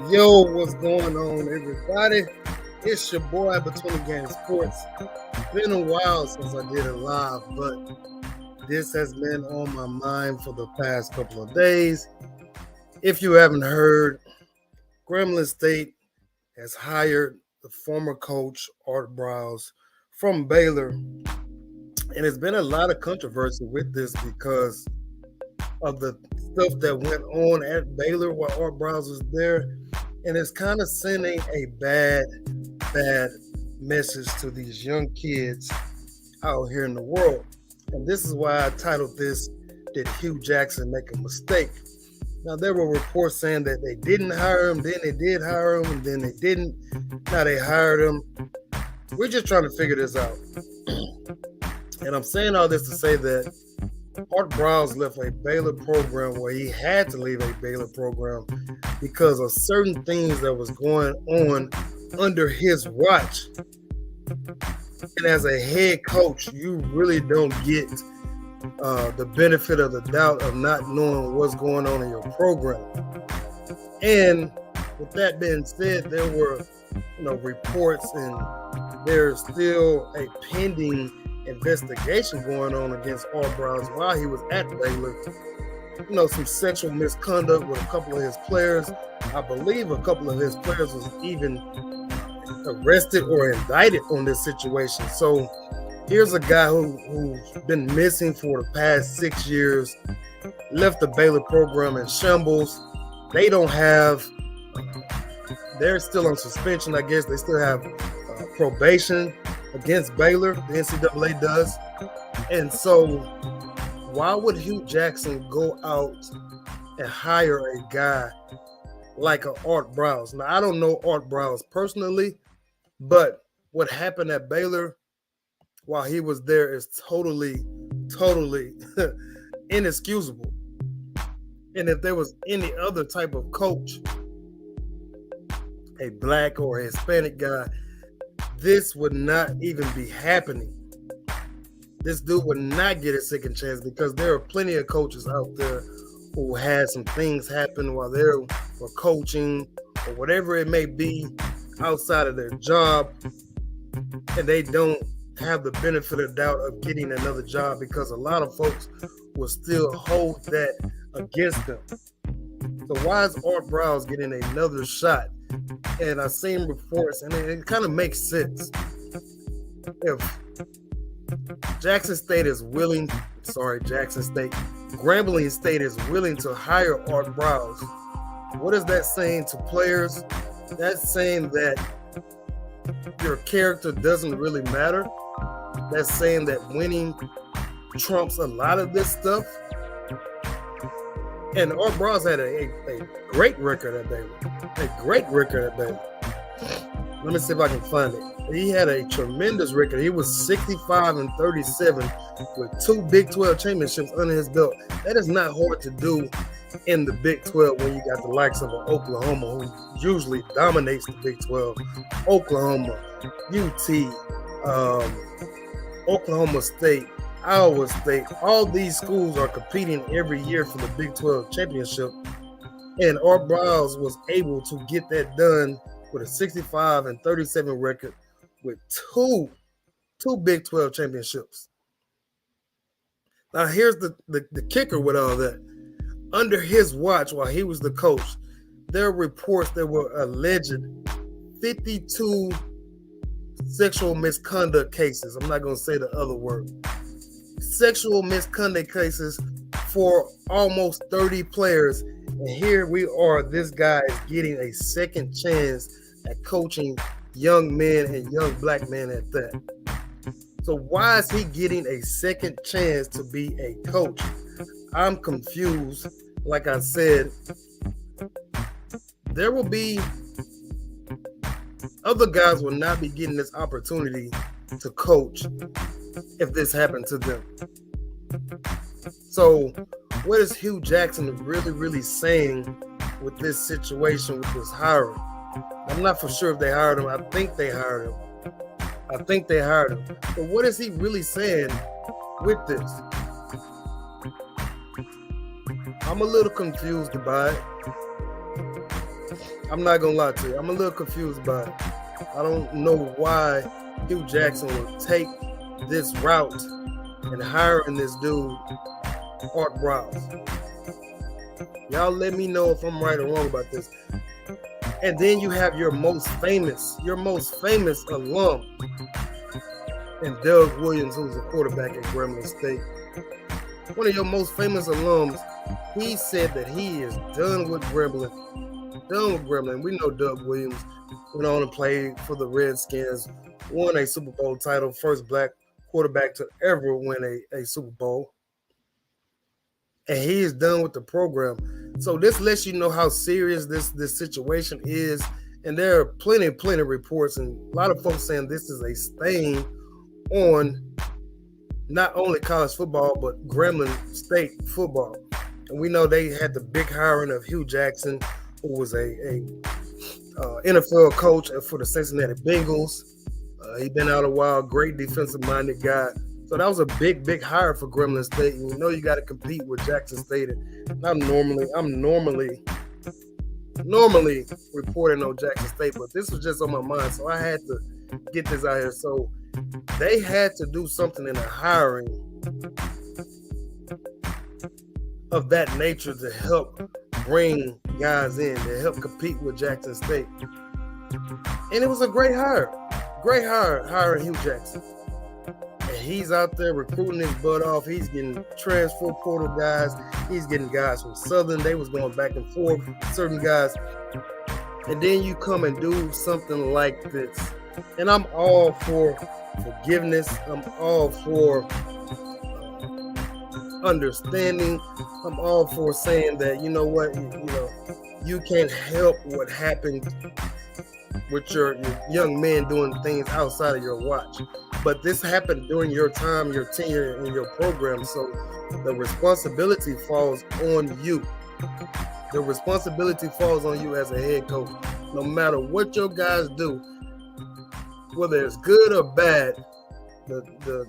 Yo, what's going on, everybody? It's your boy Between Game Sports. It's been a while since I did it live, but this has been on my mind for the past couple of days. If you haven't heard, Grambling State has hired the former coach, Art Briles, from Baylor. And there's been a lot of controversy with this because of the stuff that went on at Baylor while Art Briles was there. And it's kind of sending a bad message to these young kids out here in the world. And this is why I titled this, Did Hue Jackson Make a Mistake? Now, there were reports saying that they didn't hire him, then they did hire him, and then they didn't. Now they hired him. We're just trying to figure this out. And I'm saying all this to say that Art Briles left a Baylor program where he had to leave a Baylor program because of certain things that was going on under his watch. And as a head coach, you really don't get the benefit of the doubt of not knowing what's going on in your program. And with that being said, there were reports, and there's still a pending investigation going on against Art Briles while he was at Baylor. Some sexual misconduct with a couple of his players. I believe a couple of his players was even arrested or indicted on this situation. So here's a guy who's been missing for the past 6 years, left the Baylor program in shambles. They're still on suspension, I guess. They still have probation against Baylor, the NCAA does. And so why would Hue Jackson go out and hire a guy like an Art Briles? Now, I don't know Art Briles personally, but what happened at Baylor while he was there is totally inexcusable. And if there was any other type of coach, a black or a Hispanic guy, this would not even be happening. This dude would not get a second chance because there are plenty of coaches out there who had some things happen while they were coaching or whatever it may be outside of their job, and they don't have the benefit of doubt of getting another job because a lot of folks will still hold that against them. So why is Art Briles getting another shot? And I've seen reports, and it kind of makes sense. If Grambling State is willing to hire Art Briles, what is that saying to players? That's saying that your character doesn't really matter. That's saying that winning trumps a lot of this stuff. And Art Briles had a great record at Baylor. Let me see if I can find it. He had a tremendous record. He was 65-37 with 2 Big 12 championships under his belt. That is not hard to do in the Big 12 when you got the likes of Oklahoma, who usually dominates the Big 12. Oklahoma, UT, Oklahoma State, Iowa State, all these schools are competing every year for the Big 12 championship. And Art Briles was able to get that done with a 65-37 record with two Big 12 championships. Now, here's the kicker with all that. Under his watch, while he was the coach, there are reports that were alleged 52 sexual misconduct cases. I'm not going to say the other word. Sexual misconduct cases for almost 30 players. And here we are. This guy is getting a second chance at coaching young men and young black men at that. So why is he getting a second chance to be a coach? I'm confused. Like I said, there will be other guys will not be getting this opportunity to coach if this happened to them. So what is Hue Jackson really saying with this situation, with this hiring? I'm not for sure if they hired him. I think they hired him. But what is he really saying with this? I'm a little confused by it. I'm not gonna lie to you. I'm a little confused by it. I don't know why Hue Jackson would take this route and hiring this dude, Art Briles. Y'all let me know if I'm right or wrong about this. And then you have your most famous alum, and Doug Williams, who's a quarterback at Grambling State. One of your most famous alums, he said that he is done with Grambling. We know Doug Williams went on and played for the Redskins, won a Super Bowl title, first black quarterback to ever win a Super Bowl. And he is done with the program. So this lets you know how serious this situation is. And there are plenty of reports, and a lot of folks saying this is a stain on not only college football, but Grambling State football. And we know they had the big hiring of Hue Jackson, who was a NFL coach for the Cincinnati Bengals. He'd been out a while, great defensive-minded guy. So that was a big hire for Grambling State. And you know you got to compete with Jackson State. And I'm normally reporting on Jackson State, but this was just on my mind, so I had to get this out here. So they had to do something in the hiring of that nature to help bring guys in, to help compete with Jackson State. And it was a great hire hiring Hue Jackson. And he's out there recruiting his butt off. He's getting transfer portal guys. He's getting guys from Southern. They was going back and forth, certain guys. And then you come and do something like this. And I'm all for forgiveness. I'm all for understanding. I'm all for saying that, you know what, you can't help what happened with your young men doing things outside of your watch. But this happened during your time, your tenure in your program. So the responsibility falls on you. The responsibility falls on you as a head coach. No matter what your guys do, whether it's good or bad, the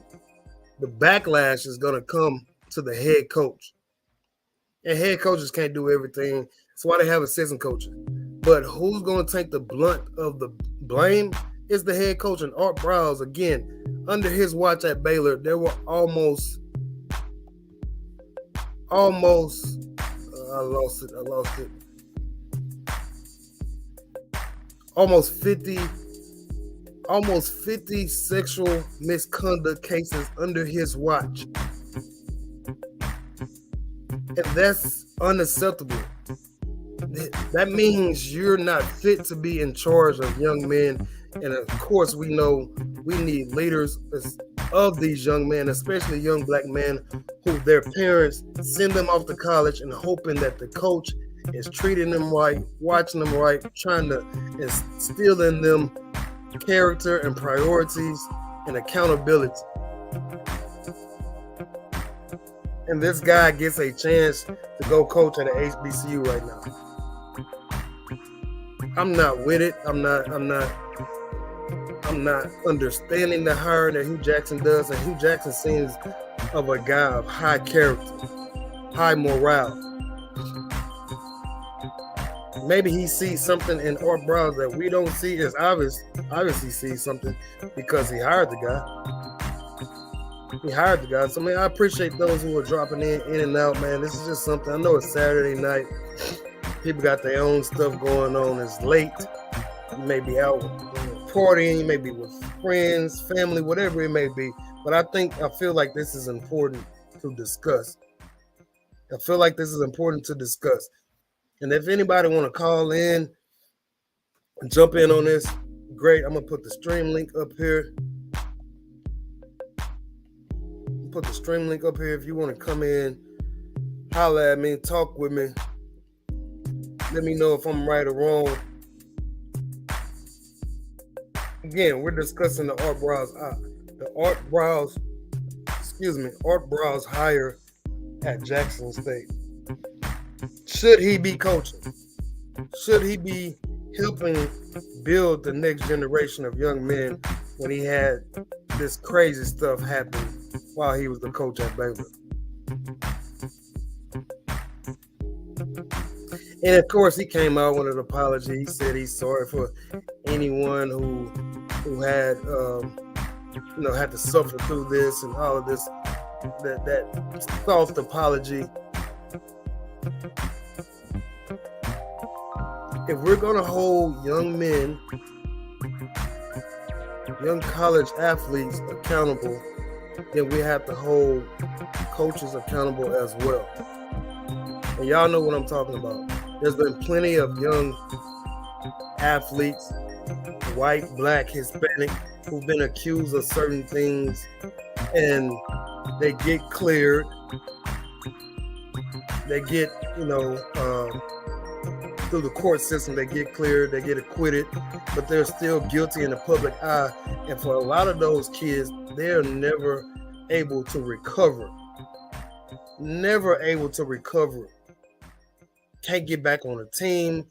backlash is going to come to the head coach. And head coaches can't do everything. That's why they have assistant coaches. But who's going to take the blunt of the blame is the head coach. And Art Briles, again, under his watch at Baylor, there were almost I lost it. Almost 50 sexual misconduct cases under his watch. And that's unacceptable. That means you're not fit to be in charge of young men. And of course, we know we need leaders of these young men, especially young black men who their parents send them off to college and hoping that the coach is treating them right, watching them right, trying to instill in them character and priorities and accountability. And this guy gets a chance to go coach at an HBCU right now. I'm not with it. I'm not understanding the hiring that Hue Jackson does. And Hue Jackson seems of a guy of high character, high morale. Maybe he sees something in Art Briles that we don't see. It's obviously sees something because he hired the guy. So, man, I appreciate those who are dropping in and out, man. This is just something. I know it's Saturday night. People got their own stuff going on. It's late. You may be out partying. You may be with friends, family, whatever it may be. But I feel like this is important to discuss. I feel like this is important to discuss. And if anybody want to call in and jump in on this, great. I'm gonna put the stream link up here. Put the stream link up here if you want to come in, holler at me, talk with me. Let me know if I'm right or wrong. Again, we're discussing the Art Briles hire at Jackson State. Should he be coaching? Should he be helping build the next generation of young men when he had this crazy stuff happen while he was the coach at Baylor? And of course, he came out with an apology. He said he's sorry for anyone who had had to suffer through this and all of this. That soft apology. If we're gonna hold young men, young college athletes accountable, then we have to hold coaches accountable as well. And y'all know what I'm talking about. There's been plenty of young athletes, white, black, Hispanic, who've been accused of certain things, and they get cleared. They get, through the court system, they get cleared, they get acquitted, but they're still guilty in the public eye. And for a lot of those kids, they're never able to recover. Never able to recover. Can't get back on the team.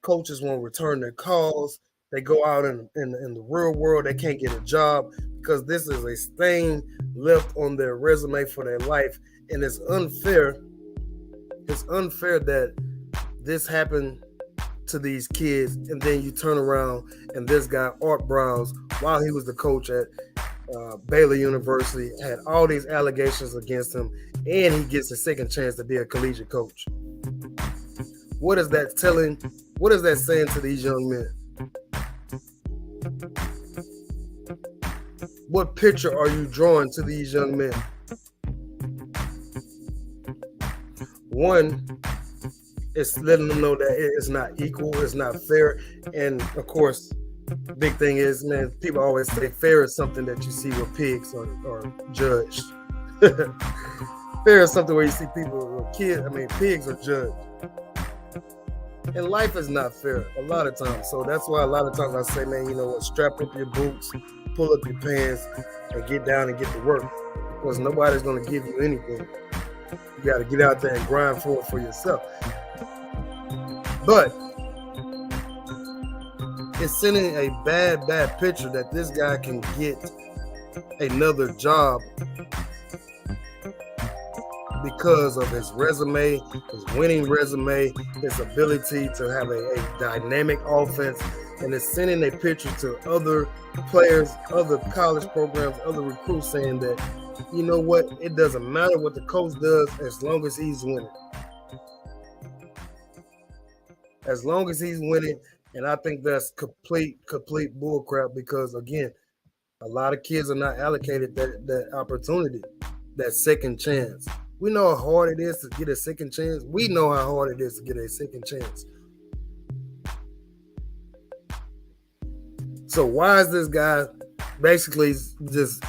Coaches won't return their calls. They go out in the real world. They can't get a job because this is a stain left on their resume for their life. And it's unfair. It's unfair that this happened to these kids, and then you turn around and this guy, Art Briles, while he was the coach at Baylor University, had all these allegations against him, and he gets a second chance to be a collegiate coach. What is that telling? What is that saying to these young men? What picture are you drawing to these young men? One, it's letting them know that it's not equal, it's not fair. And of course, big thing is, man, people always say fair is something that you see where pigs are judged. Fair is something where you see pigs are judged. And life is not fair a lot of times. So that's why a lot of times I say, man, you know what, strap up your boots, pull up your pants, and get down and get to work. Because nobody's going to give you anything. You got to get out there and grind for it for yourself. But it's sending a bad picture that this guy can get another job because of his resume, his winning resume, his ability to have a dynamic offense, and it's sending a picture to other players, other college programs, other recruits saying that, you know what, it doesn't matter what the coach does as long as he's winning. As long as he's winning, and I think that's complete bullcrap because, again, a lot of kids are not allocated that opportunity, that second chance. We know how hard it is to get a second chance. We know how hard it is to get a second chance. So why is this guy basically just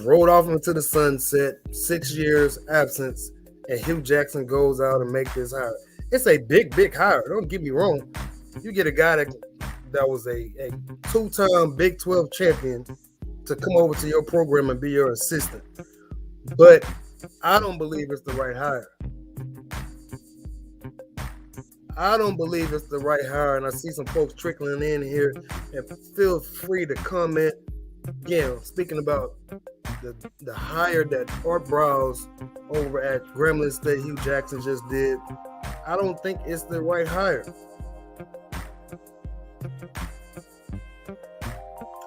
rolled off into the sunset, 6 years absence, and Hue Jackson goes out and make this hire? It's a big hire. Don't get me wrong. You get a guy that was a two-time Big 12 champion to come over to your program and be your assistant. But I don't believe it's the right hire. I don't believe it's the right hire, and I see some folks trickling in here, and feel free to comment. Again, speaking about the hire that Art Briles over at Grambling State, Hue Jackson just did, I don't think it's the right hire.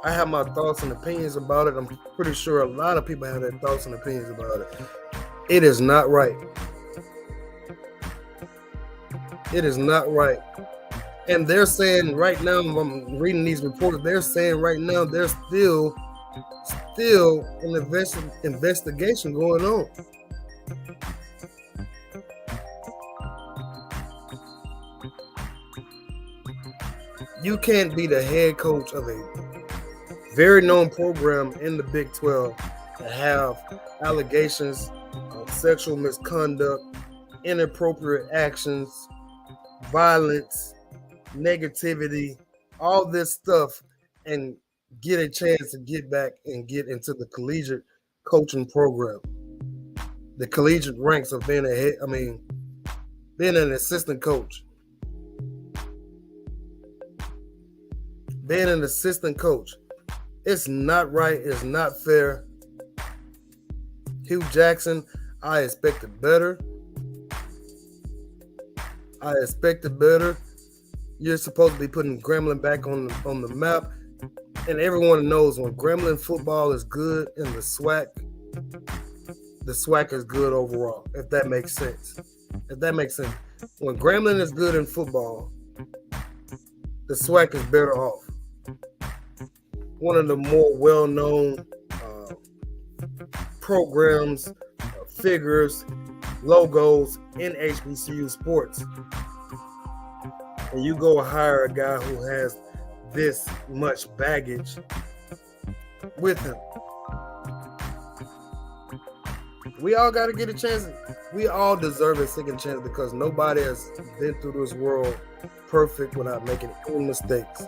I have my thoughts and opinions about it. I'm pretty sure a lot of people have their thoughts and opinions about it. It is not right. It is not right. And they're saying right now, I'm reading these reports, they're saying right now there's still an investigation going on. You can't be the head coach of a very known program in the Big 12 and have allegations of sexual misconduct, inappropriate actions, violence, negativity, all this stuff, and get a chance to get back and get into the collegiate coaching program. The collegiate ranks of being being an assistant coach. Being an assistant coach. It's not right. It's not fair. Hue Jackson, I expected better. You're supposed to be putting Grambling back on the map. And everyone knows when Grambling football is good and the SWAC is good overall, if that makes sense. When Grambling is good in football, the SWAC is better off. One of the more well-known programs, figures, logos in HBCU sports. And you go hire a guy who has this much baggage with him. We all got to get a chance. We all deserve a second chance because nobody has been through this world perfect without making any mistakes.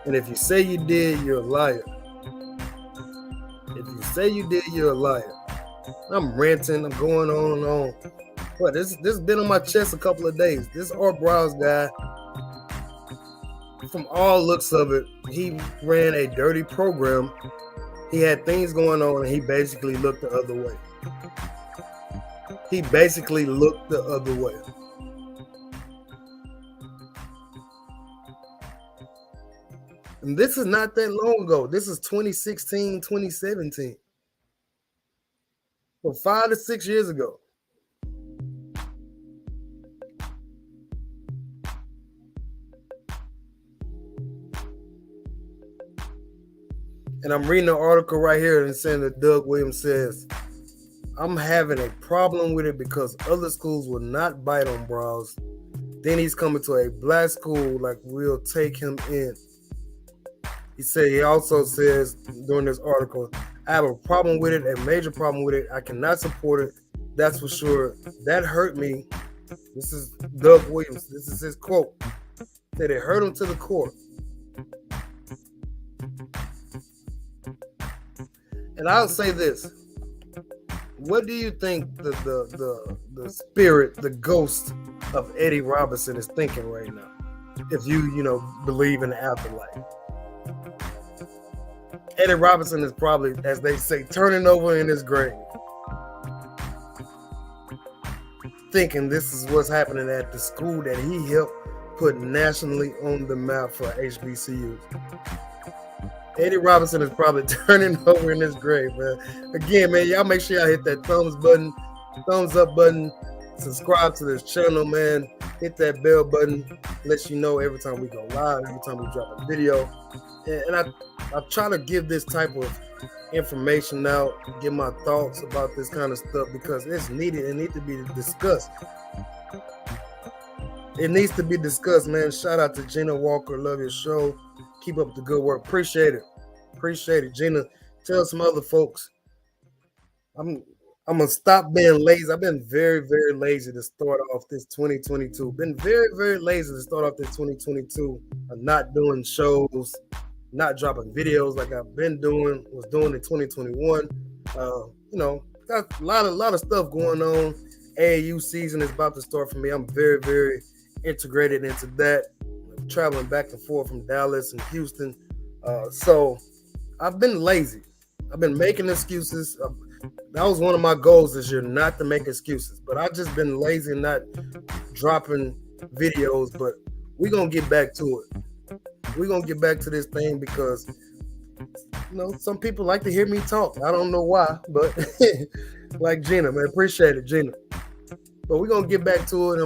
And if you say you did, you're a liar. I'm ranting. I'm going on and on. But this has been on my chest a couple of days. This Art Briles guy, from all looks of it, he ran a dirty program. He had things going on, and he basically looked the other way. And this is not that long ago. This is 2016, 2017. Well, 5 to 6 years ago. And I'm reading an article right here and saying that Doug Williams says, I'm having a problem with it because other schools will not bite on Briles. Then he's coming to a black school, like we'll take him in. He also says during this article, I have a problem with it, a major problem with it. I cannot support it. That's for sure. That hurt me. This is Doug Williams. This is his quote. That it hurt him to the core. And I'll say this. What do you think the spirit, the ghost of Eddie Robinson is thinking right now? If you believe in the afterlife. Eddie Robinson is probably, as they say, turning over in his grave. Thinking this is what's happening at the school that he helped put nationally on the map for HBCUs. Eddie Robinson is probably turning over in his grave, man. Again, man, y'all make sure y'all hit that thumbs up button, subscribe to this channel, man. Hit that bell button, lets you know every time we go live, every time we drop a video. And I try to give this type of information out, give my thoughts about this kind of stuff because it's needed. It needs to be discussed. It needs to be discussed, man. Shout out to Gina Walker. Love your show. Keep up the good work. Appreciate it. Gina, tell some other folks. I'm gonna stop being lazy. I've been very, very lazy to start off this 2022. Been very, very lazy to start off this 2022. I'm not doing shows, not dropping videos like I've been doing, was doing in 2021. Got a lot of stuff going on. AAU season is about to start for me. I'm very, very integrated into that. I'm traveling back and forth from Dallas and Houston. So I've been lazy. I've been making excuses. That was one of my goals this year, not to make excuses. But I've just been lazy and not dropping videos. But we're going to get back to it. We're going to get back to this thing because, some people like to hear me talk. I don't know why, but like Gina, man, appreciate it, Gina. But we're going to get back to it.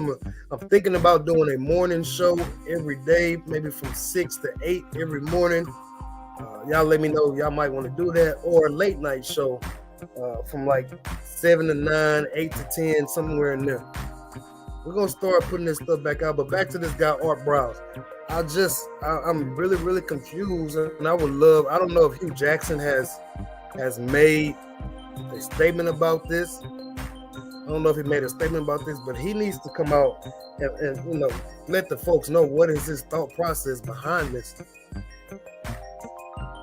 I'm thinking about doing a morning show every day, maybe from 6 to 8 every morning. Y'all let me know y'all might want to do that, or a late night show from like 7 to 9, 8 to 10, somewhere in there. We're gonna start putting this stuff back out. But back to this guy, Art Briles. I'm really, really confused, and I would love. I don't know if Hue Jackson has made a statement about this. I don't know if he made a statement about this, but he needs to come out and let the folks know what is his thought process behind this.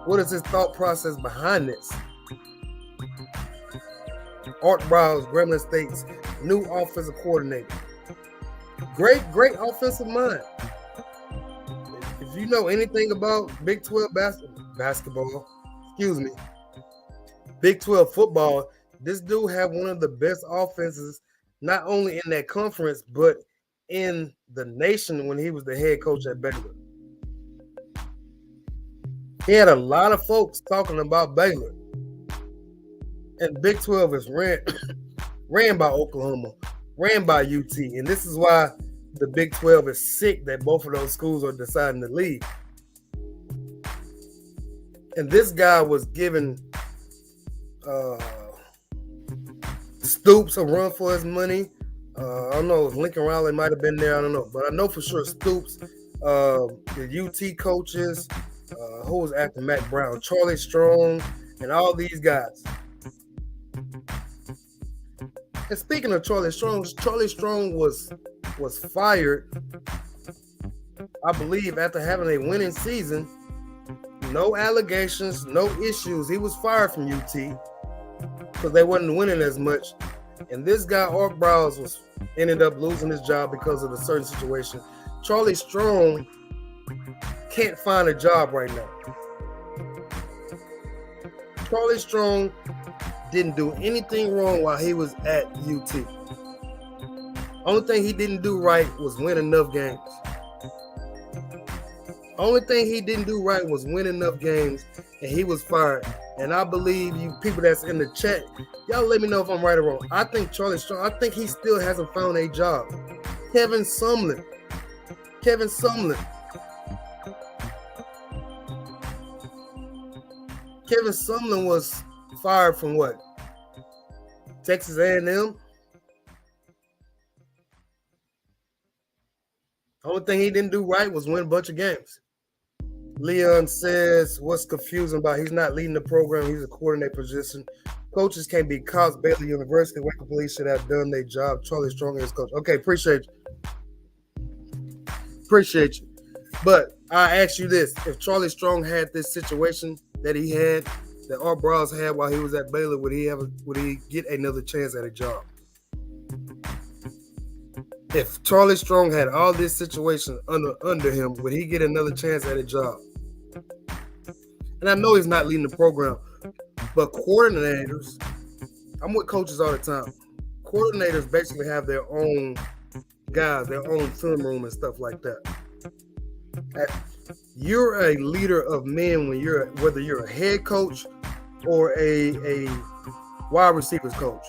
What is his thought process behind this? Art Briles, Grambling State's new offensive coordinator. Great offensive mind. If you know anything about Big 12 basketball, Big 12 football, this dude had one of the best offenses, not only in that conference, but in the nation when he was the head coach at Baylor. He had a lot of folks talking about Baylor. And Big 12 is ran by Oklahoma, ran by UT. And this is why the Big 12 is sick that both of those schools are deciding to leave. And this guy was giving Stoops a run for his money. I don't know if Lincoln Riley might have been there. I don't know. But I know for sure Stoops, the UT coaches, who was after Matt Brown, Charlie Strong, and all these guys. And speaking of Charlie Strong was fired, I believe, after having a winning season. No allegations, no issues. He was fired from UT because they wasn't winning as much. And this guy, Art Briles, ended up losing his job because of a certain situation. Charlie Strong can't find a job right now. Charlie Strong didn't do anything wrong while he was at UT. Only thing he didn't do right was win enough games. Only thing he didn't do right was win enough games, and he was fired. And I believe you people that's in the chat, y'all let me know if I'm right or wrong. I think Charlie Strong, I think he still hasn't found a job. Kevin Sumlin was fired from what? Texas A&M? Only thing he didn't do right was win a bunch of games. Leon says, what's confusing about he's not leading the program, he's a coordinator position. Coaches can't be cops. Baylor University, Waco Police should have done their job. Charlie Strong is coach. Okay, appreciate you. But I ask you this, if Charlie Strong had this situation that he had, that Art Briles had while he was at Baylor, would he get another chance at a job? If Charlie Strong had all this situation under him, would he get another chance at a job? And I know he's not leading the program, but coordinators, I'm with coaches all the time. Coordinators basically have their own guys, their own film room and stuff like that. You're a leader of men whether you're a head coach or a wide receivers coach.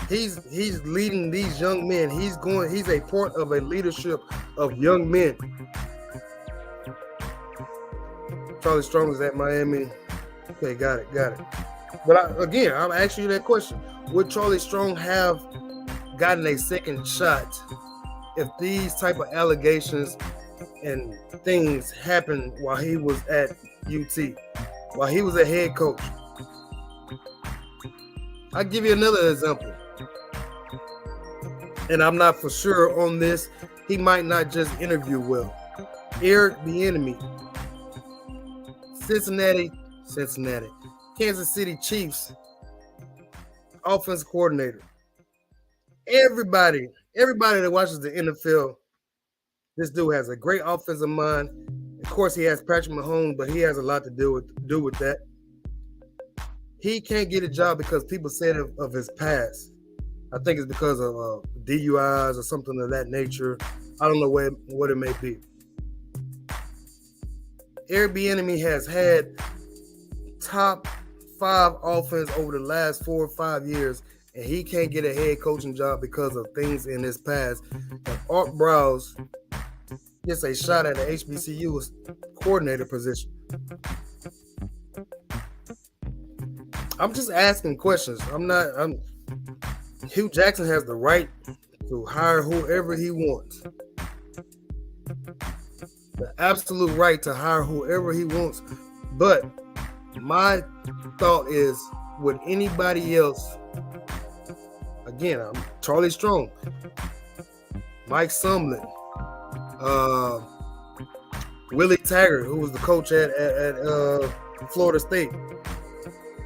He's leading these young men. He's a part of a leadership of young men. Charlie Strong is at Miami. Okay, got it. But I'm asking you that question. Would Charlie Strong have gotten a second shot if these type of allegations and things happened while he was at UT, while he was a head coach? I'll give you another example. And I'm not for sure on this. He might not just interview well. Eric Bieniemy, Cincinnati, Kansas City Chiefs, offensive coordinator. Everybody that watches the NFL, this dude has a great offensive mind. Of course, he has Patrick Mahomes, but he has a lot to do with that. He can't get a job because people said of his past. I think it's because of DUIs or something of that nature. I don't know what it may be. Eric Bieniemy has had top 5 offense over the last 4 or 5 years, and he can't get a head coaching job because of things in his past. And Art Briles gets a shot at the HBCU's coordinator position. I'm just asking questions. Hue Jackson has the right to hire whoever he wants. The absolute right to hire whoever he wants. But my thought is, would anybody else, again, I'm Charlie Strong, Mike Sumlin, Willie Taggart, who was the coach at Florida State.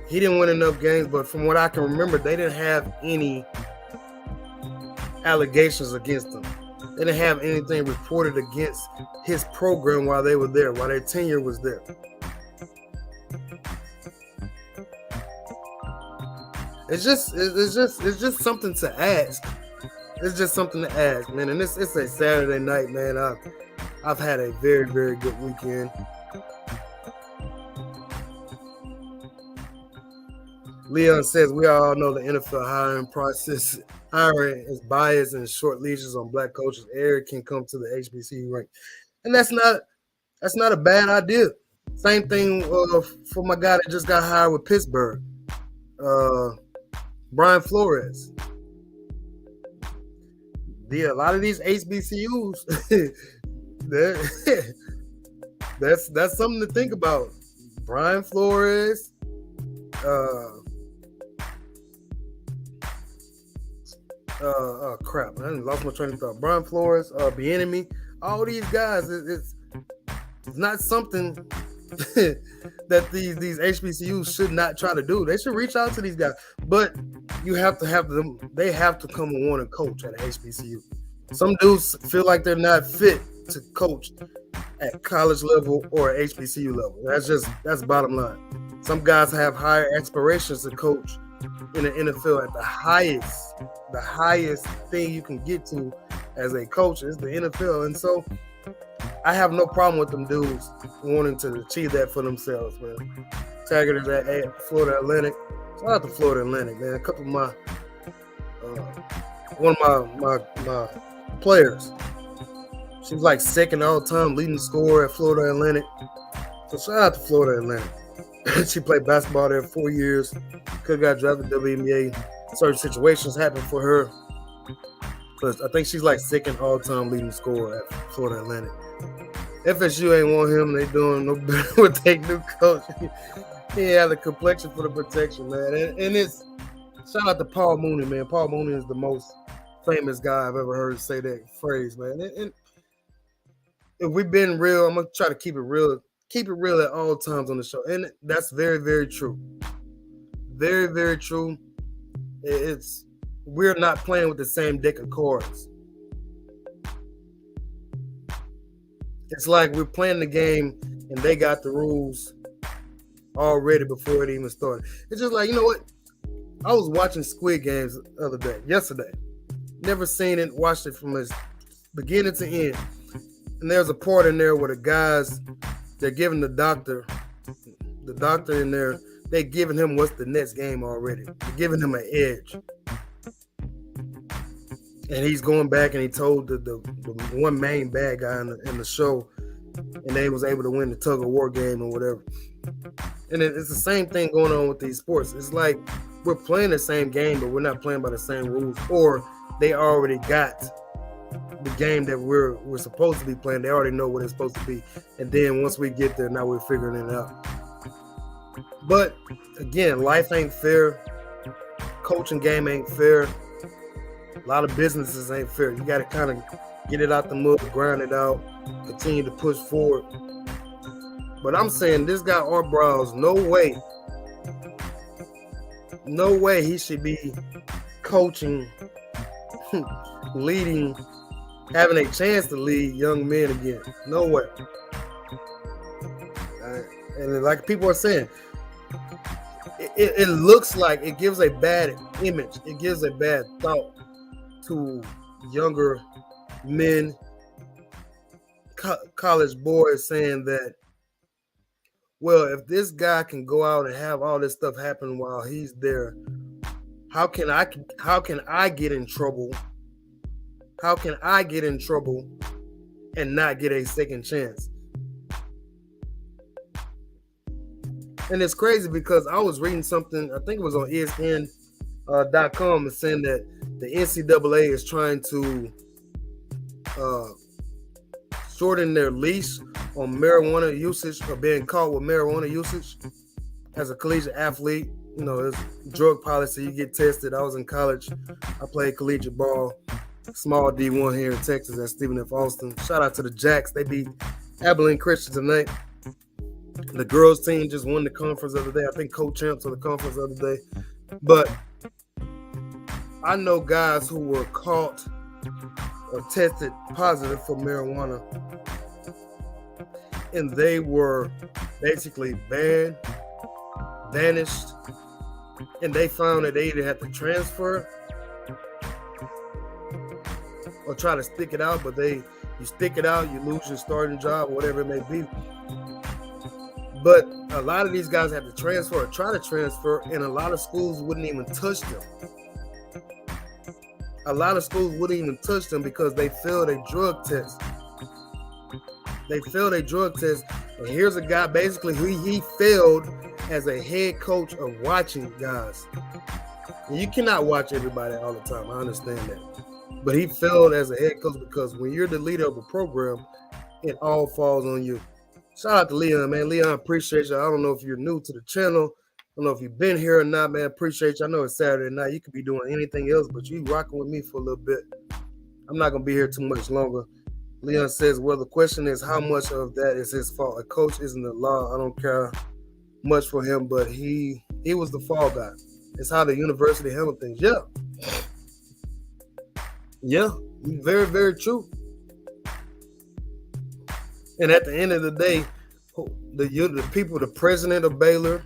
He didn't win enough games, but from what I can remember, they didn't have any allegations against him. They didn't have anything reported against his program while they were there, while their tenure was there. It's just something to ask. It's just something to ask, man. And it's a Saturday night, man. I've had a very, very good weekend. Leon says, we all know the NFL hiring process. Hiring is biased and short leashes on black coaches. Eric can come to the HBCU rank. And that's not a bad idea. Same thing for my guy that just got hired with Pittsburgh. Brian Flores. A lot of these HBCUs, that's something to think about. Brian Flores, crap, I lost my train of thought. Brian Flores, Bieniemy, all these guys, it's not something that these HBCUs should not try to do. They should reach out to these guys, but you have to have them. They have to come and want to coach at an HBCU. Some dudes feel like they're not fit to coach at college level or HBCU level. That's bottom line. Some guys have higher aspirations to coach in the NFL at the highest thing you can get to as a coach is the NFL. And so I have no problem with them dudes wanting to achieve that for themselves, man. Taggart is at Florida Atlantic. Shout out to Florida Atlantic, man. A couple of my one of my players. She was like second all-time leading scorer at Florida Atlantic. So shout out to Florida Atlantic. She played basketball there 4 years. Could have got drafted to WNBA. Certain situations happened for her. But I think she's like second all-time leading scorer at Florida Atlantic. FSU ain't want him. They doing no better with their new coach. He had the complexion for the protection, man. And it's shout out to Paul Mooney, man. Paul Mooney is the most famous guy I've ever heard say that phrase, man. And if we've been real, I'm gonna try to keep it real at all times on the show. And that's very, very true. Very, very true. We're not playing with the same deck of cards. It's like we're playing the game and they got the rules already before it even started. It's just like, you know what? I was watching Squid Games yesterday. Never seen it, watched it from its beginning to end. And there's a part in there where the guys, they're giving the doctor in there, they're giving him what's the next game already. They're giving him an edge. And he's going back and he told the one main bad guy in the show, and they was able to win the tug of war game or whatever. And it's the same thing going on with these sports. It's like we're playing the same game, but we're not playing by the same rules. Or they already got the game that we're supposed to be playing. They already know what it's supposed to be. And then once we get there, now we're figuring it out. But again, life ain't fair. Coaching game ain't fair. A lot of businesses ain't fair. You got to kind of get it out the mud, grind it out, continue to push forward. But I'm saying this guy, Art Briles, no way he should be coaching, leading, having a chance to lead young men again. No way. And like people are saying, it looks like it gives a bad image. It gives a bad thought to younger men, college boys, saying that, well, if this guy can go out and have all this stuff happen while he's there, how can I get in trouble? How can I get in trouble and not get a second chance? And it's crazy because I was reading something, I think it was on ESPN .com is saying that the NCAA is trying to shorten their leash on marijuana usage or being caught with marijuana usage as a collegiate athlete. You know, it's drug policy. You get tested. I was in college. I played collegiate ball, small D1 here in Texas at Stephen F. Austin. Shout out to the Jacks. They beat Abilene Christian tonight. The girls team just won the conference the other day. I think co-champs of the conference the other day. But I know guys who were caught or tested positive for marijuana, and they were basically banned, banished, and they found that they either had to transfer or try to stick it out, but you stick it out, you lose your starting job, whatever it may be. But a lot of these guys have to transfer or try to transfer, and a lot of schools wouldn't even touch them. A lot of schools wouldn't even touch them because they failed a drug test. They failed a drug test, and here's a guy basically who he failed as a head coach of watching guys. And you cannot watch everybody all the time. I understand that. But he failed as a head coach because when you're the leader of a program, it all falls on you. Shout out to Leon, man. Leon, appreciate you. I don't know if you're new to the channel. I don't know if you've been here or not, man. Appreciate you. I know it's Saturday night. You could be doing anything else, but you rocking with me for a little bit. I'm not going to be here too much longer. Leon says, well, the question is how much of that is his fault? A coach isn't the law. I don't care much for him, but he was the fall guy. It's how the university handled things. Yeah, very, very true. And at the end of the day, the people, the president of Baylor,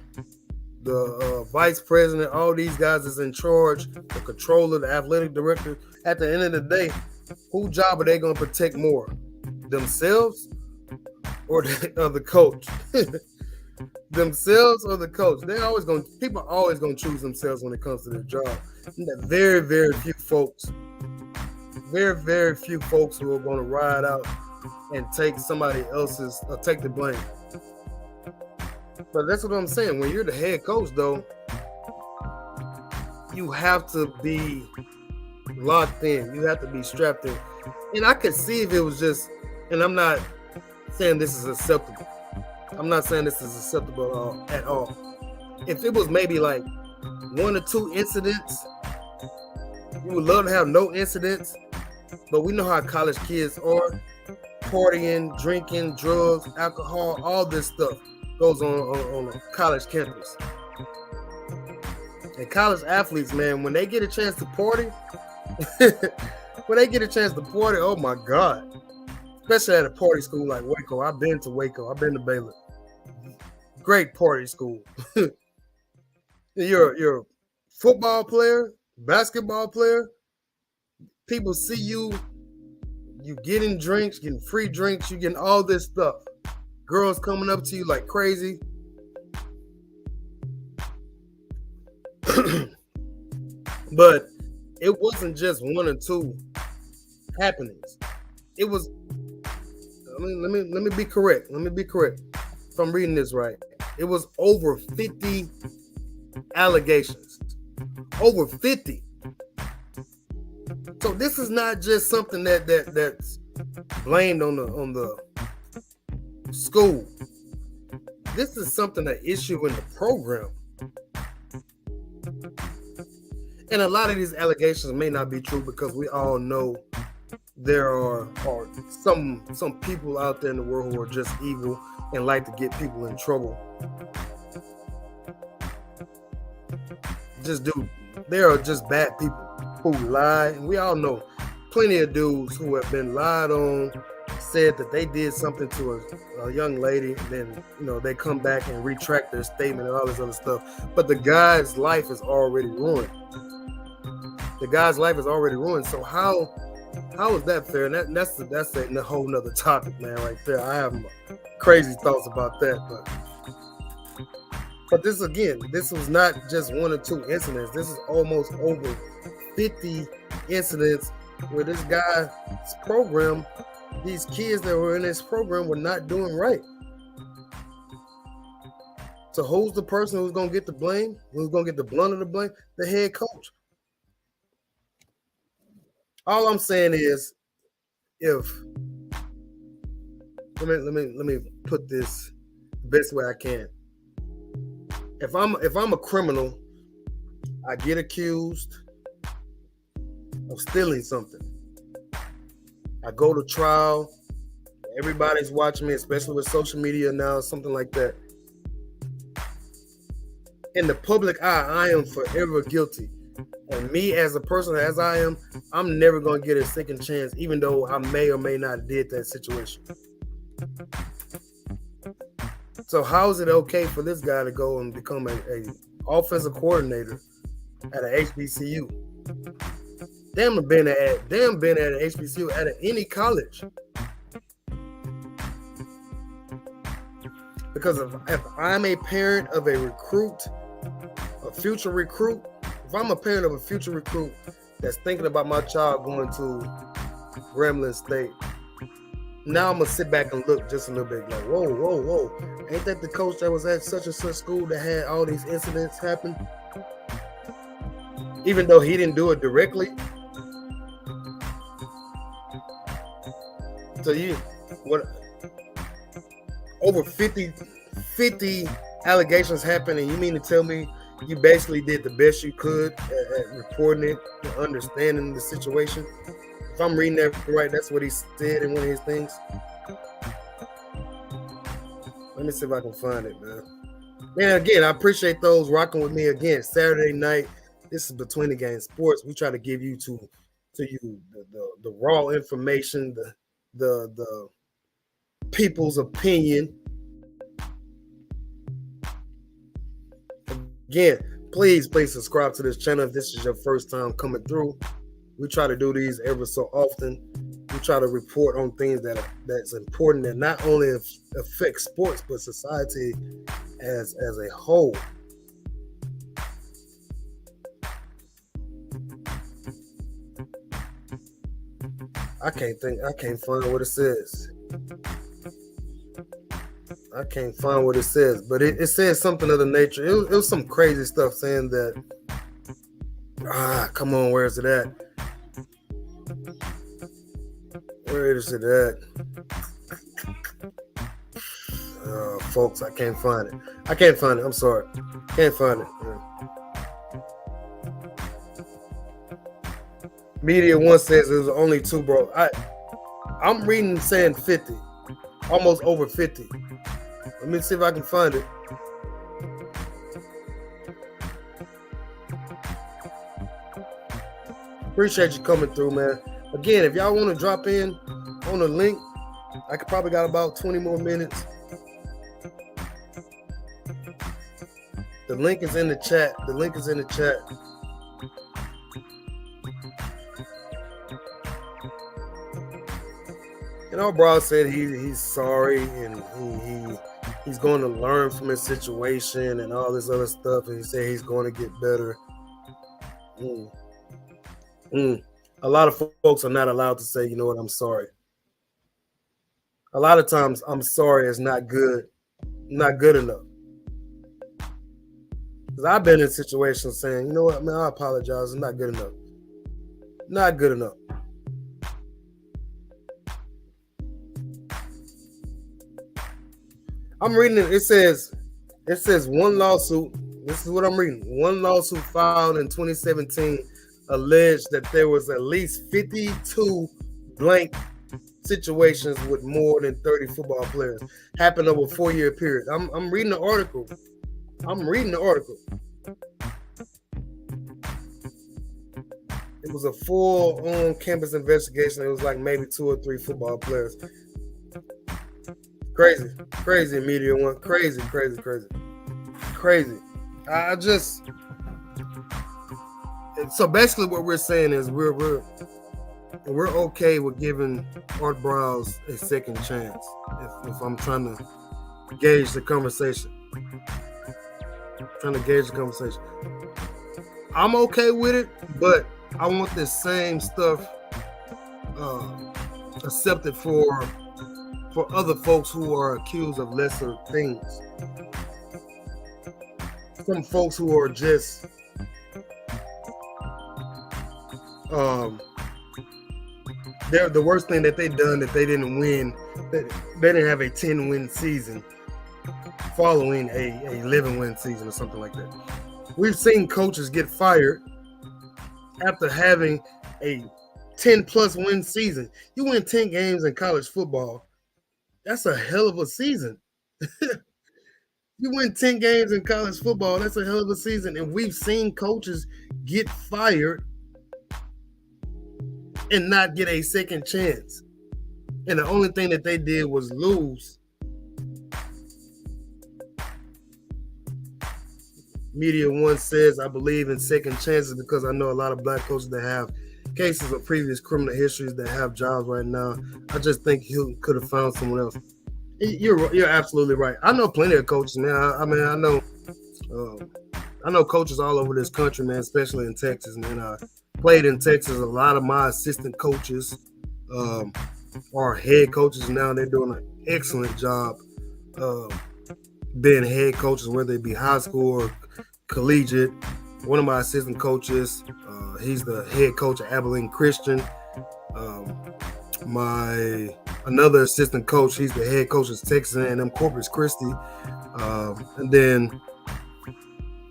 the vice president, all these guys is in charge, the controller, the athletic director. At the end of the day, whose job are they going to protect more? Themselves or the coach? Themselves or the coach? People are always going to choose themselves when it comes to their job. And very, very few folks who are going to ride out and take somebody else's or take the blame. But that's what I'm saying. When you're the head coach, though, you have to be locked in. You have to be strapped in. And I could see if it was just, and I'm not saying this is acceptable. I'm not saying this is acceptable at all. If it was maybe like 1 or 2 incidents, we would love to have no incidents. But we know how college kids are. Partying, drinking, drugs, alcohol, all this stuff goes on a college campus. And college athletes, man, when they get a chance to party, oh my God. Especially at a party school like Waco. I've been to Waco. I've been to Baylor. Great party school. You're a football player, basketball player. People see you getting drinks, getting free drinks, you getting all this stuff. Girls coming up to you like crazy. But it wasn't just 1 or 2 happenings. It was, let me be correct. If I'm reading this right, it was over 50 allegations. Over 50. So this is not just something that's blamed on the school. This is something, an issue in the program. And a lot of these allegations may not be true because we all know there are some people out there in the world who are just evil and like to get people in trouble. There are just bad people who lie. And we all know plenty of dudes who have been lied on, said that they did something to a young lady, then they come back and retract their statement and all this other stuff. But the guy's life is already ruined. So how is that fair? And that's a whole nother topic, man, right there. I have crazy thoughts about that, but this was not just 1 or 2 incidents. This is almost over 50 incidents where this guy's program, these kids that were in this program were not doing right. So who's the person who's gonna get the blame? Who's gonna get the blunt of the blame? The head coach. All I'm saying is, if let me put this the best way I can. If I'm a criminal, I get accused of stealing something. I go to trial. Everybody's watching me, especially with social media now, something like that. In the public eye, I am forever guilty. And me as a person, as I am, I'm never going to get a second chance, even though I may or may not did that situation. So how is it okay for this guy to go and become a offensive coordinator at an HBCU? Damn been at an HBCU at any college. Because if I'm a parent of a recruit, a future recruit, if I'm a parent of a future recruit that's thinking about my child going to Grambling State, now I'm going to sit back and look just a little bit like, whoa. Ain't that the coach that was at such and such school that had all these incidents happen? Even though he didn't do it directly. So over 50 allegations happened, and you mean to tell me you basically did the best you could at reporting it and understanding the situation? If I'm reading that right, that's what he said in one of his things. Let me see if I can find it, man. Man, again, I appreciate those rocking with me again. Saturday night, this is Between the Game Sports. We try to give you to you the raw information, the people's opinion. Again, please subscribe to this channel if this is your first time coming through. We try to do these ever so often. We try to report on things that's important that not only affect sports but society as a whole. I can't find what it says. I can't find what it says, but it says something of the nature. It was some crazy stuff saying that. Come on, where's it at? Where is it at? Folks, I can't find it. I'm sorry. Can't find it. Media One says it was only 2, bro. I'm reading saying 50. Almost over 50. Let me see if I can find it. Appreciate you coming through, man. Again, if y'all want to drop in on the link, I could probably got about 20 more minutes. The link is in the chat. And Art Briles said he's sorry and he's going to learn from his situation and all this other stuff. And he said he's going to get better. A lot of folks are not allowed to say, you know what, I'm sorry. A lot of times, I'm sorry is not good enough. Because I've been in situations saying, you know what, man, I apologize. It's not good enough. Not good enough. I'm reading it. It says one lawsuit. This is what I'm reading. One lawsuit filed in 2017 alleged that there was at least 52 blank situations with more than 30 football players happened over a 4-year period. I'm reading the article. It was a full on-campus investigation. It was like maybe 2 or 3 football players. Crazy Media One. Crazy. So basically what we're saying is we're okay with giving Art Briles a second chance if I'm trying to gauge the conversation. I'm okay with it, but I want this same stuff accepted for other folks who are accused of lesser things. some folks who are just the worst thing that they done that they didn't win, they didn't have a 10-win season following a 11-win season or something like that. We've seen coaches get fired after having a 10-plus win season. You win 10 games in college football. That's a hell of a season. You win 10 games in college football. That's a hell of a season. And we've seen coaches get fired and not get a second chance. And the only thing that they did was lose. Media One says, I believe in second chances because I know a lot of black coaches that have cases of previous criminal histories that have jobs right now. I just think he could have found someone else. You're absolutely right. I know plenty of coaches, man. I know coaches all over this country, man, especially in Texas, man. I played in Texas. A lot of my assistant coaches are head coaches now. They're doing an excellent job being head coaches, whether it be high school or collegiate. One of my assistant coaches, he's the head coach at Abilene Christian. Another assistant coach, he's the head coach at Texas A&M Corpus Christi. And then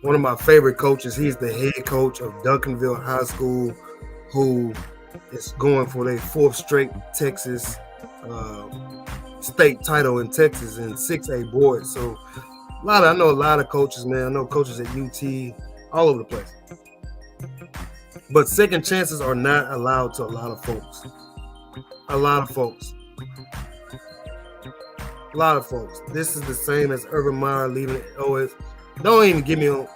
one of my favorite coaches, he's the head coach of Duncanville High School, who is going for their 4th straight Texas state title in Texas in 6A boys. So I know a lot of coaches, man. I know coaches at UT, all over the place. But second chances are not allowed to a lot of folks. A lot of folks. This is the same as Urban Meyer leaving OS. Don't even get me on.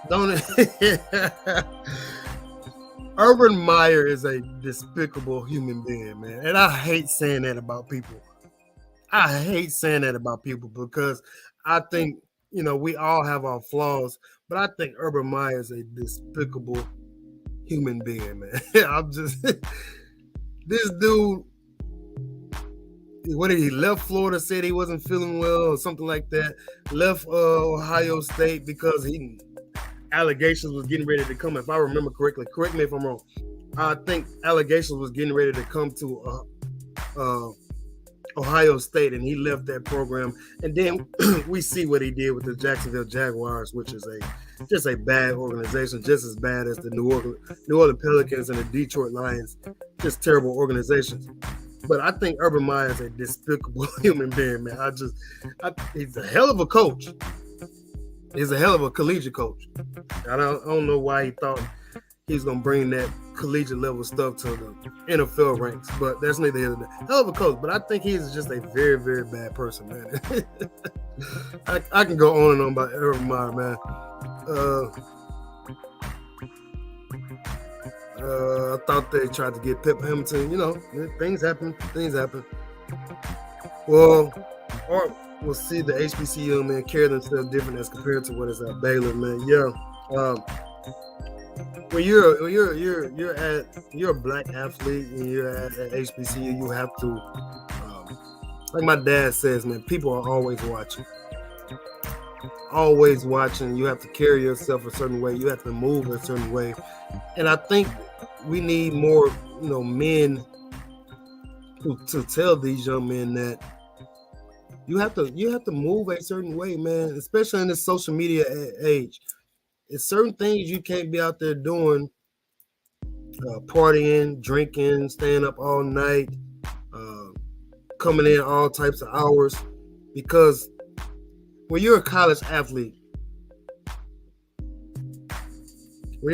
Urban Meyer is a despicable human being, man. And I hate saying that about people. Because I think, we all have our flaws, but I think Urban Meyer is a despicable human being, man. This dude, what did he left Florida, said he wasn't feeling well or something like that, left Ohio State because allegations was getting ready to come. If I remember correctly, correct me if I'm wrong. I think allegations was getting ready to come to Ohio State, and he left that program. And then we see what he did with the Jacksonville Jaguars, which is just a bad organization, just as bad as the New Orleans Pelicans and the Detroit Lions. Just terrible organizations. But I think Urban Meyer is a despicable human being, man. He's a hell of a coach. He's a hell of a collegiate coach. I don't know why he thought he was going to bring that collegiate level stuff to the NFL ranks, but that's neither here nor there. Hell of a coach, but I think he's just a very, very bad person, man. I can go on and on about Urban Meyer, man. I thought they tried to get Pip Hamilton. Things happen. Well, or we'll see the HBCU, man, carry themselves different as compared to what is at Baylor, man. Yeah. When you're a black athlete and you're at HBCU, you have to, like my dad says, man, people are always watching. Always watching. You have to carry yourself a certain way. You have to move a certain way. And I think we need more, men to tell these young men that you have to move a certain way, man, especially in this social media age. It's certain things you can't be out there doing, partying, drinking, staying up all night, coming in all types of hours, because when you're a college athlete, when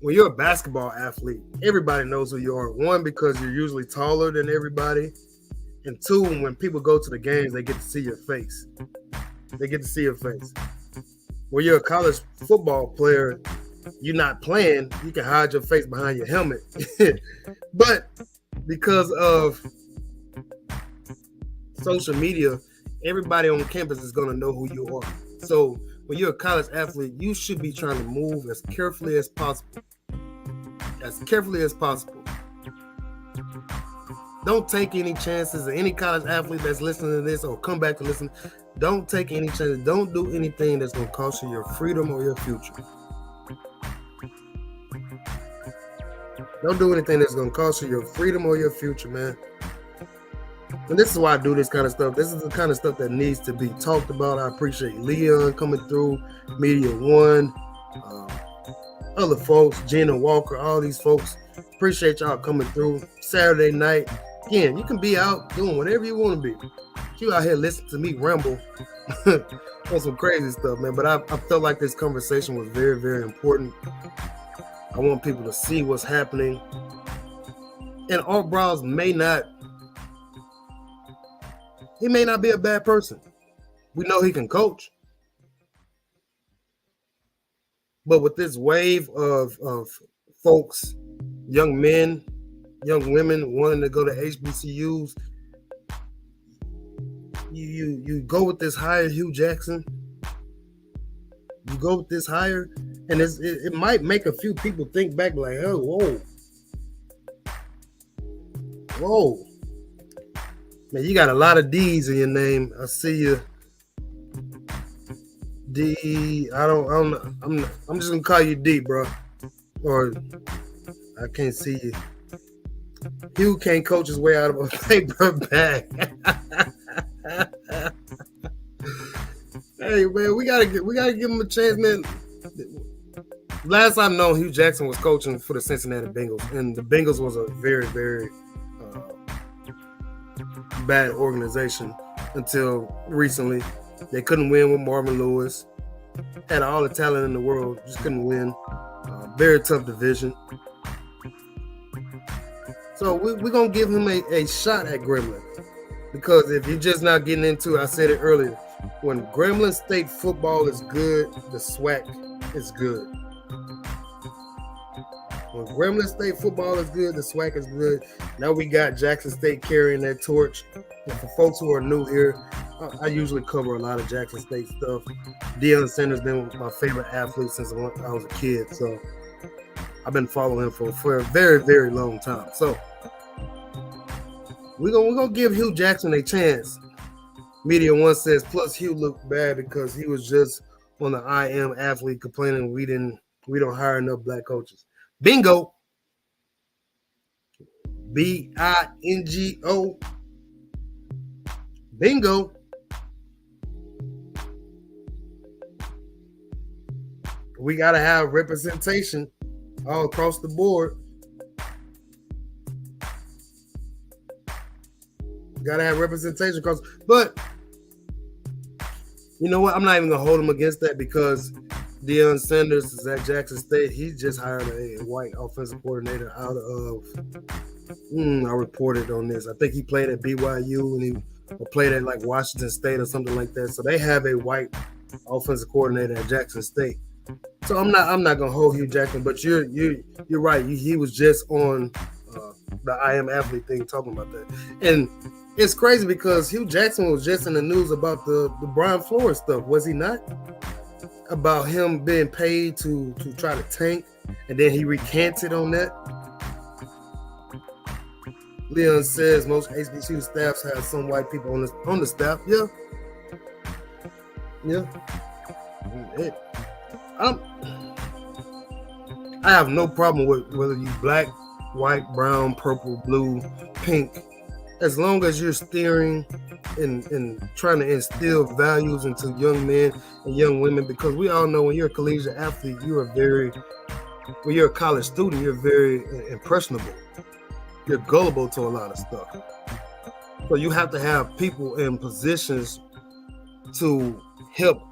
you're a basketball athlete, everybody knows who you are. One, because you're usually taller than everybody. And two, when people go to the games, they get to see your face. When you're a college football player, you're not playing, you can hide your face behind your helmet. But because of social media, everybody on campus is going to know who you are. So when you're a college athlete, you should be trying to move as carefully as possible. Don't take any chances. Any college athlete that's listening to this or come back to listen, Don't take any chances. Don't do anything that's going to cost you your freedom or your future. Don't do anything that's going to cost you your freedom or your future, man. And this is why I do this kind of stuff. This is the kind of stuff that needs to be talked about. I appreciate Leon coming through, Media One, other folks, Gina Walker, all these folks. Appreciate y'all coming through. Saturday night. Again, you can be out doing whatever you want to be. You out here listening to me ramble on some crazy stuff, man. But I felt like this conversation was very, very important. I want people to see what's happening. And Art Briles may not be a bad person. We know he can coach. But with this wave of folks, young men, young women wanting to go to HBCUs, you go with this hire, Hue Jackson. You go with this hire, and it might make a few people think back like, oh, whoa. Man, you got a lot of D's in your name. I see you. D. I'm just gonna call you D, bro. Or I can't see you. Hugh can't coach his way out of a paper bag. Hey man, we gotta give him a chance, man. Last I know, Hue Jackson was coaching for the Cincinnati Bengals, and the Bengals was a very, very bad organization until recently. They couldn't win with Marvin Lewis. Had all the talent in the world, just couldn't win. Very tough division. So we're going to give him a shot at Grambling. Because if you're just not getting into it, I said it earlier, when Grambling State football is good, the SWAC is good. When Grambling State football is good, the SWAC is good. Now we got Jackson State carrying that torch. And for folks who are new here, I usually cover a lot of Jackson State stuff. Deion Sanders been my favorite athlete since I was a kid. So I've been following him for a very, very long time. So we're gonna give Hue Jackson a chance. Media One says, plus Hue looked bad because he was just on the I Am athlete complaining we don't hire enough black coaches. Bingo. B-I-N-G-O. Bingo. We got to have representation all across the board. Got to have representation across. But you know what? I'm not even going to hold him against that because Deion Sanders is at Jackson State. He just hired a white offensive coordinator out of, I reported on this. I think he played at BYU and he played at like Washington State or something like that. So they have a white offensive coordinator at Jackson State. So I'm not gonna hold Hue Jackson, but you're right. He was just on the I Am athlete thing talking about that, and it's crazy because Hue Jackson was just in the news about the Brian Flores stuff, was he not? About him being paid to try to tank, and then he recanted on that. Leon says most HBCU staffs have some white people on the staff. Yeah. I have no problem with whether you black, white, brown, purple, blue, pink, as long as you're steering and trying to instill values into young men and young women, because we all know when you're a collegiate athlete, when you're a college student, you're very impressionable. You're gullible to a lot of stuff. So you have to have people in positions to help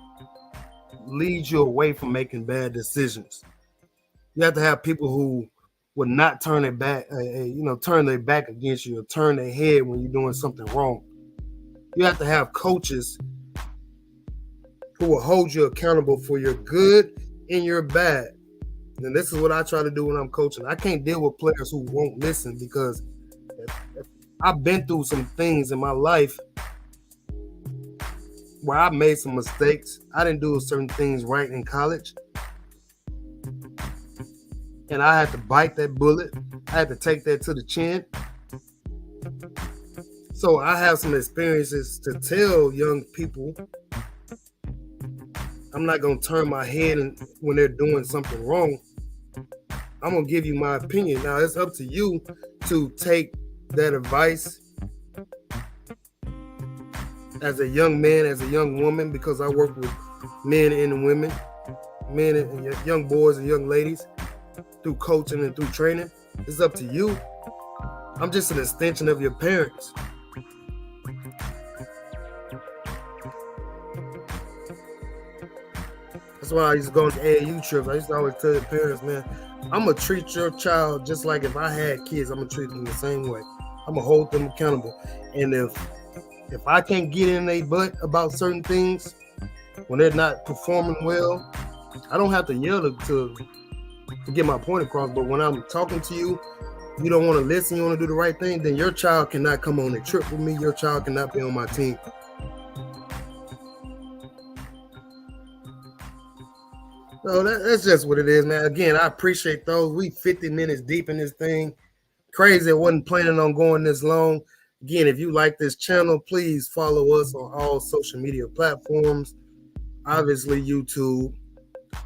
lead you away from making bad decisions. You have to have people who would not turn their back, turn their back against you or turn their head when you're doing something wrong. You have to have coaches who will hold you accountable for your good and your bad. And this is what I try to do when I'm coaching. I can't deal with players who won't listen because I've been through some things in my life where I made some mistakes. I didn't do certain things right in college. And I had to bite that bullet. I had to take that to the chin. So I have some experiences to tell young people. I'm not gonna turn my head when they're doing something wrong. I'm gonna give you my opinion. Now it's up to you to take that advice as a young man, as a young woman, because I work with men and women, men and young boys and young ladies through coaching and through training. It's up to you. I'm just an extension of your parents. That's why I used to go on AAU trips. I used to always tell the parents, man, I'm going to treat your child just like if I had kids, I'm going to treat them the same way. I'm going to hold them accountable. And if I can't get in their butt about certain things, when they're not performing well, I don't have to yell to get my point across. But when I'm talking to you, you don't want to listen, you want to do the right thing, then your child cannot come on a trip with me. Your child cannot be on my team. So that's just what it is, man. Again, I appreciate those. We 50 minutes deep in this thing. Crazy, I wasn't planning on going this long. Again, if you like this channel, please follow us on all social media platforms. Obviously, YouTube,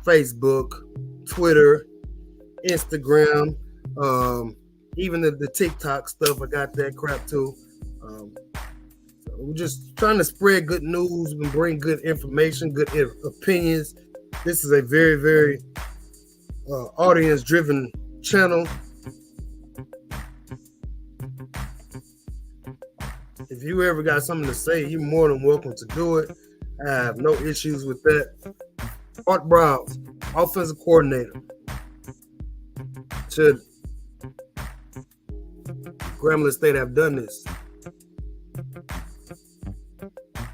Facebook, Twitter, Instagram, even the TikTok stuff. I got that crap too. So we're just trying to spread good news and bring good information, good opinions. This is a very, very audience-driven channel. If you ever got something to say, you're more than welcome to do it. I have no issues with that. Art Briles, offensive coordinator. Should Grambling State have done this?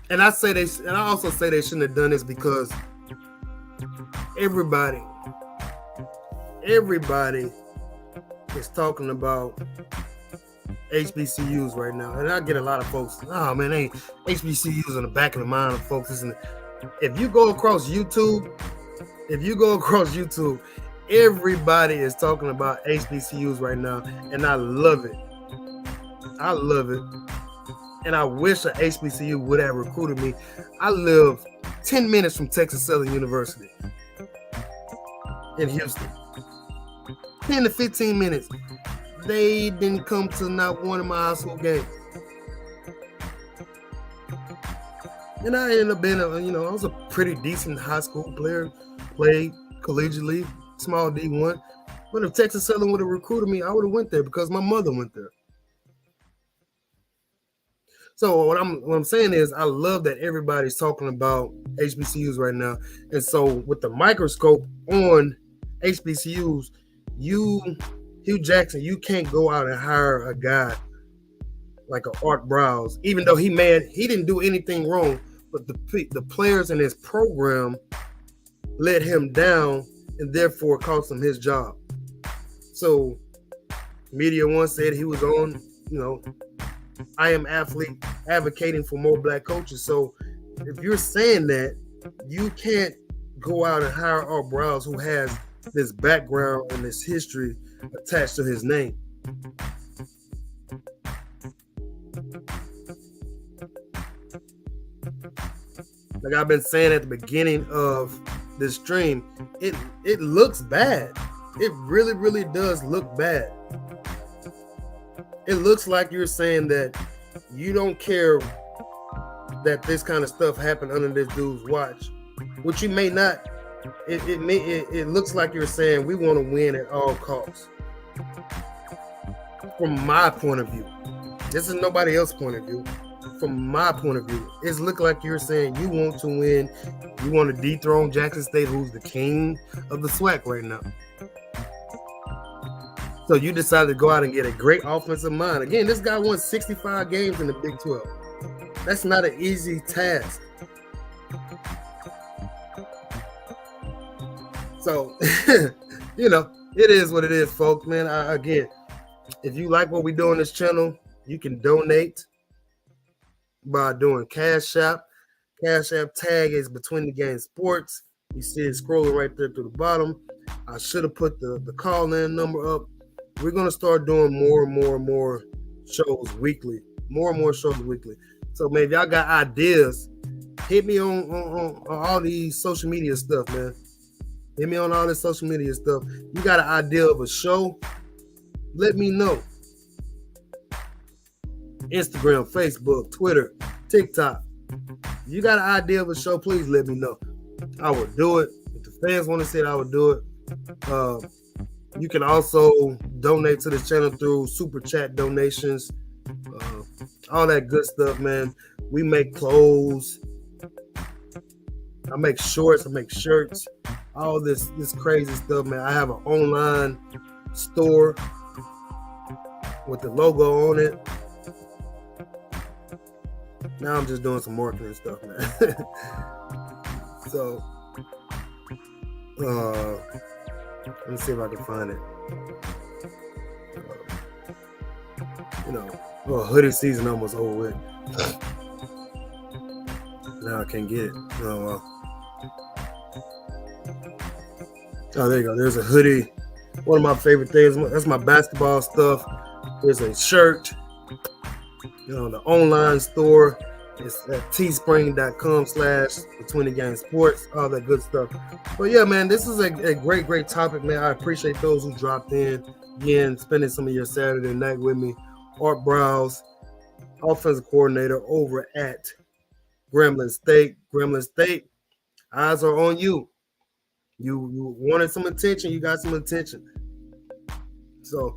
And I also say they shouldn't have done this because everybody is talking about HBCUs right now. And I get a lot of folks, oh man, they HBCUs in the back of the mind of folks. If you go across YouTube, everybody is talking about HBCUs right now. And I love it. And I wish an HBCU would have recruited me. I live 10 minutes from Texas Southern University in Houston. 10 to 15 minutes. They didn't come to not one of my high school games. And I ended up being I was a pretty decent high school player, played collegiately, small D1. But if Texas Southern would have recruited me, I would have went there because my mother went there. So what I'm saying is I love that everybody's talking about HBCUs right now. And so with the microscope on HBCUs, Hue Jackson, you can't go out and hire a guy like an Art Briles, even though he didn't do anything wrong, but the players in his program let him down and therefore cost him his job. So media once said he was on, I am athlete advocating for more black coaches. So if you're saying that, you can't go out and hire Art Briles, who has this background and this history attached to his name. Like I've been saying at the beginning of this stream, it looks bad. It really, really does look bad. It looks like you're saying that you don't care that this kind of stuff happened under this dude's watch, which you may not. It looks like you're saying we want to win at all costs. From my point of view, this is nobody else's point of view. From my point of view, it's look like you're saying you want to win. You want to dethrone Jackson State, who's the king of the SWAC right now. So you decided to go out and get a great offensive mind. Again, this guy won 65 games in the Big 12. That's not an easy task. So, it is what it is, folks, man. Again, if you like what we do on this channel, you can donate by doing Cash App. Cash App tag is Between the Game Sports. You see it scrolling right there to the bottom. I should have put the call-in number up. We're going to start doing more and more shows weekly. More and more shows weekly. So, man, if y'all got ideas, hit me on all these social media stuff, man. Hit me on all this social media stuff. You got an idea of a show? Let me know. Instagram, Facebook, Twitter, TikTok. You got an idea of a show? Please let me know. I will do it. If the fans want to see it, I will do it. You can also donate to this channel through super chat donations. All that good stuff, man. We make clothes. I make shorts. I make shirts. All this crazy stuff, man. I have an online store with the logo on it. Now I'm just doing some marketing stuff, man. So, let me see if I can find it. Hoodie season almost over with. Now I can't get it. Oh, there you go. There's a hoodie. One of my favorite things. That's my basketball stuff. There's a shirt. The online store. It's at teespring.com/the20game sports. All that good stuff. But yeah, man, this is a great topic, man. I appreciate those who dropped in. Again, spending some of your Saturday night with me. Art Briles, offensive coordinator over at Grambling State. Grambling State, eyes are on you. You wanted some attention. You got some attention. So,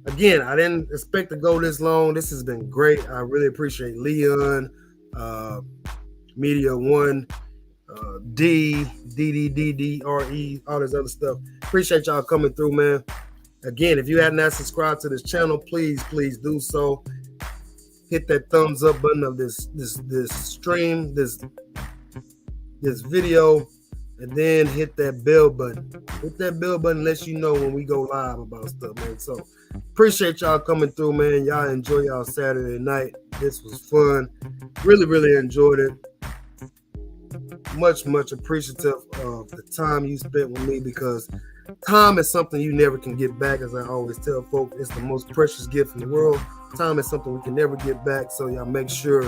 again, I didn't expect to go this long. This has been great. I really appreciate Leon, Media One, DDDDRE, all this other stuff. Appreciate y'all coming through, man. Again, if you have not subscribed to this channel, please do so. Hit that thumbs up button of this stream, this video, and then hit that bell button. Hit that bell button lets you know when we go live about stuff, man. So appreciate y'all coming through, man. Y'all enjoy y'all Saturday night. This was fun. Really enjoyed it. Much appreciative of the time you spent with me, because time is something you never can get back. As I always tell folks, it's the most precious gift in the world. Time is something we can never get back. So y'all make sure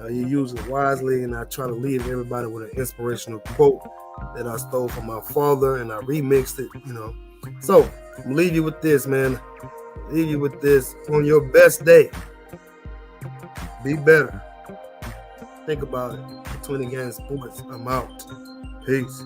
you use it wisely. And I try to leave everybody with an inspirational quote that I stole from my father, and I remixed it, So I'm gonna leave you with this, man. Leave you with this. On your best day, be better. Think about it. 20 Game Sports. I'm out. Peace.